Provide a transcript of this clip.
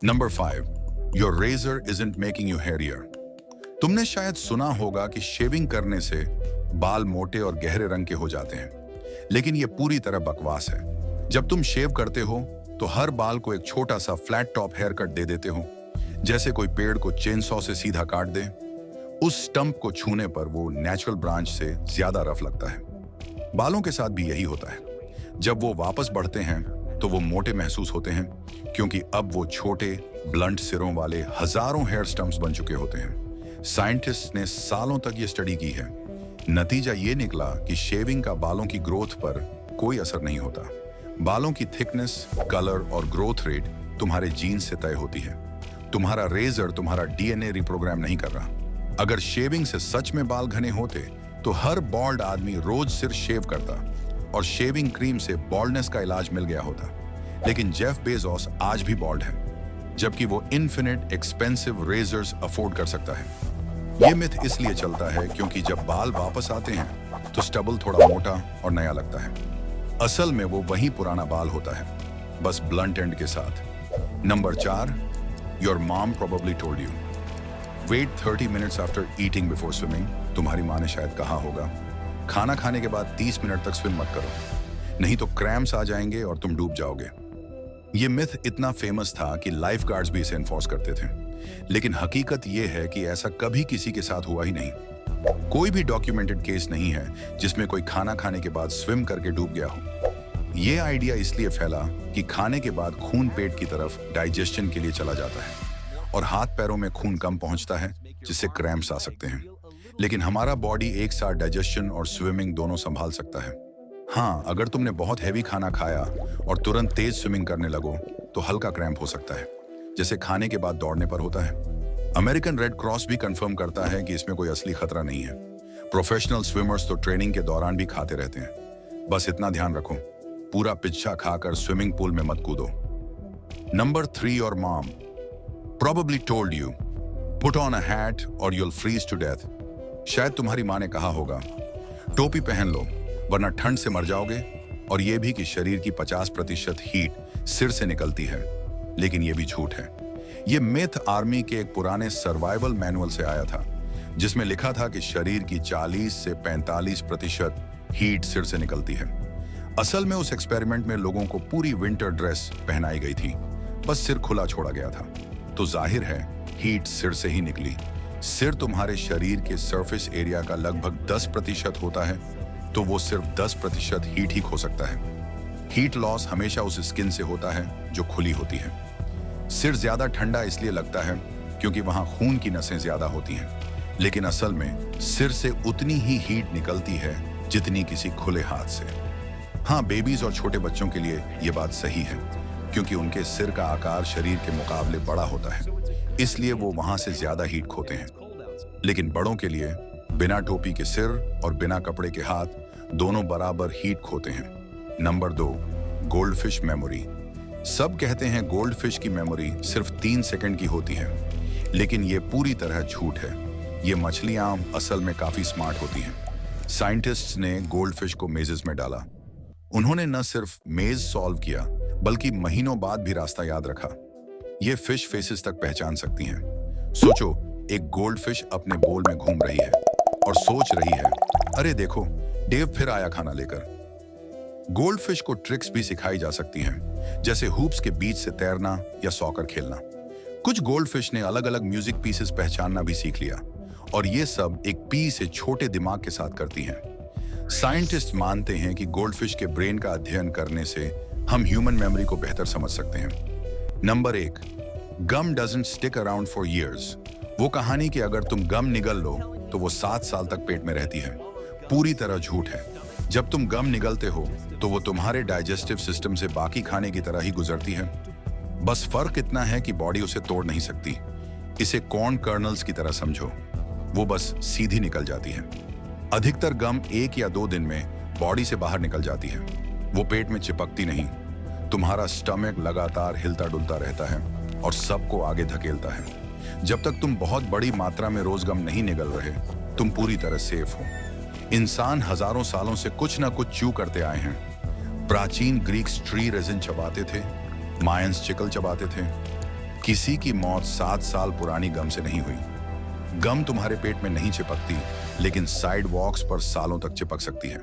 Number 5, your razor isn't making you hairier. तुमने शायद सुना होगा कि शेविंग करने से बाल मोटे और गहरे रंग के हो जाते हैं, लेकिन यह पूरी तरह बकवास है। जब तुम शेव करते हो तो हर बाल को एक छोटा सा फ्लैट टॉप हेयर कट दे देते हो, जैसे कोई पेड़ को चेनसॉ से सीधा काट दे। उस स्टंप को छूने पर वो नेचुरल ब्रांच से ज्यादा रफ लगता है। बालों के साथ भी यही होता है। जब वो वापस बढ़ते हैं तो वो मोटे महसूस होते हैं, क्योंकि अब वो छोटे ब्लंट सिरों वाले हजारों हेयर स्टंप्स बन चुके होते हैं। साइंटिस्ट ने सालों तक ये स्टडी की है। नतीजा ये निकला कि शेविंग का बालों की ग्रोथ पर कोई असर नहीं होता। बालों की थिकनेस, कलर और ग्रोथ रेट तुम्हारे जीन से तय होती है। तुम्हारा रेजर तुम्हारा डीएनए रिप्रोग्राम नहीं कर रहा। अगर शेविंग से सच में बाल घने होते तो हर बॉल्ड आदमी रोज सिर शेव करता और शेविंग क्रीम से बॉल्डनेस का इलाज मिल गया होता। लेकिन जेफ बेजोस आज भी बॉल्ड है, जबकि वो इन्फिनिट एक्सपेंसिव रेजर्स अफोर्ड कर सकता है। ये मिथ इसलिए चलता है क्योंकि जब बाल वापस आते हैं तो स्टबल थोड़ा मोटा और नया लगता है। असल में वो वही पुराना बाल होता है, बस ब्लंट एंड के साथ। Number 4, your mom probably told you wait 30 minutes after eating before swimming. तुम्हारी माँ ने शायद कहा होगा, खाना खाने के बाद 30 मिनट तक स्विम मत करो, नहीं तो क्रैम्प्स आ जाएंगे और तुम डूब जाओगे। ये मिथ इतना फेमस था कि लाइफ गार्ड्स भी इसे एनफोर्स करते थे, लेकिन हकीकत ये है कि ऐसा कभी किसी के साथ हुआ ही नहीं। कोई भी डॉक्यूमेंटेड केस नहीं है जिसमें कोई खाना खाने के बाद स्विम करके डूब गया हो। ये आइडिया इसलिए फैला कि खाने के बाद खून पेट की तरफ डाइजेशन के लिए चला जाता है और हाथ पैरों में खून कम पहुंचता है, जिससे क्रैम्प्स आ सकते हैं। लेकिन हमारा बॉडी एक साथ डाइजेशन और स्विमिंग दोनों संभाल सकता है। हाँ, अगर तुमने बहुत हैवी खाना खाया और तुरंत तेज स्विमिंग करने लगो तो हल्का क्रैम्प हो सकता है, जैसे खाने के बाद दौड़ने पर होता है। अमेरिकन रेड क्रॉस भी कंफर्म करता है कि इसमें कोई असली खतरा नहीं है। प्रोफेशनल स्विमर्स तो ट्रेनिंग के दौरान भी खाते रहते हैं। बस इतना ध्यान रखो, पूरा पिज्जा खाकर स्विमिंग पूल में मत कूदो। Number 3, your mom probably told you put on a hat और यूल फ्रीज टू डेथ। शायद तुम्हारी माँ ने कहा होगा, टोपी पहन लो वरना ठंड से मर जाओगे, और यह भी कि शरीर की 50% हीट सिर से निकलती है। लेकिन यह भी झूठ है। यह मिथ आर्मी के एक पुराने सर्वाइवल मैनुअल से आया था, जिसमें लिखा था कि शरीर की 40 से 45% हीट सिर से निकलती है। असल में उस एक्सपेरिमेंट में लोगों को पूरी विंटर ड्रेस पहनाई गई थी, बस सिर खुला छोड़ा गया था। तो जाहिर है हीट सिर से ही निकली। सिर तुम्हारे शरीर के सरफेस एरिया का लगभग 10% होता है, तो वो सिर्फ 10% हीट ही खो सकता है। हीट लॉस हमेशा उस स्किन से होता है जो खुली होती है। सिर ज्यादा ठंडा इसलिए लगता है क्योंकि वहां खून की नसें ज्यादा होती हैं, लेकिन असल में सिर से उतनी ही हीट निकलती है जितनी किसी खुले हाथ से। हाँ, बेबीज और छोटे बच्चों के लिए ये बात सही है, क्योंकि उनके सिर का आकार शरीर के मुकाबले बड़ा होता है, इसलिए वो वहां से ज्यादा हीट खोते हैं। लेकिन बड़ों के लिए बिना टोपी के सिर और बिना कपड़े के हाथ दोनों बराबर हीट खोते हैं। Number 2, goldfish memory. सब कहते हैं गोल्डफिश की मेमोरी सिर्फ 3 सेकंड की होती है, लेकिन ये पूरी तरह झूठ है। ये मछलियां असल में काफी स्मार्ट होती हैं। साइंटिस्ट्स ने गोल्डफिश को मेजेस में डाला। उन्होंने न सिर्फ मेज सॉल्व किया, बल्कि महीनों बाद भी रास्ता याद रखा। ये फिश फेसेस तक पहचान सकती हैं। सोचो, एक गोल्डफिश अपने बोल में घूम रही है और सोच रही है, अरे देखो, डेव फिर आया खाना लेकर। गोल्डफिश को ट्रिक्स भी सिखाई जा सकती हैं, जैसे हुप्स के बीच से तैरना या सॉकर खेलना। कुछ गोल्डफिश ने अलग अलग म्यूजिक पीसेस पहचानना भी सीख लिया, और ये सब एक पी से छोटे दिमाग के साथ करती हैं। साइंटिस्ट मानते हैं कि गोल्डफिश के ब्रेन का अध्ययन करने से हम ह्यूमन मेमोरी को बेहतर समझ सकते हैं। Number 1, gum doesn't stick around for years. वो कहानी कि अगर तुम गम निगल लो तो वो 7 साल तक पेट में रहती है, पूरी तरह झूठ है। जब तुम गम निगलते हो तो वो तुम्हारे डाइजेस्टिव सिस्टम से बाकी खाने की तरह ही गुजरती है। बस फर्क इतना है कि बॉडी उसे तोड़ नहीं सकती। इसे कॉर्न कर्नल्स की तरह समझो, वो बस सीधी निकल जाती है। अधिकतर गम 1 या 2 दिन में बॉडी से बाहर निकल जाती है। वो पेट में चिपकती नहीं। तुम्हारा स्टमक लगातार हिलता डुलता रहता है और सबको आगे धकेलता है। जब तक तुम बहुत बड़ी मात्रा में रोज गम नहीं निगल रहे, तुम पूरी तरह सेफ हो। इंसान हजारों सालों से कुछ ना कुछ च्यू करते आए हैं। प्राचीन ग्रीक्स ट्री रेजिन चबाते थे, मायंस चिकल चबाते थे, किसी की मौत 7 साल पुरानी गम से नहीं हुई। गम तुम्हारे पेट में नहीं चिपकती, लेकिन साइड वॉक्स पर सालों तक चिपक सकती है।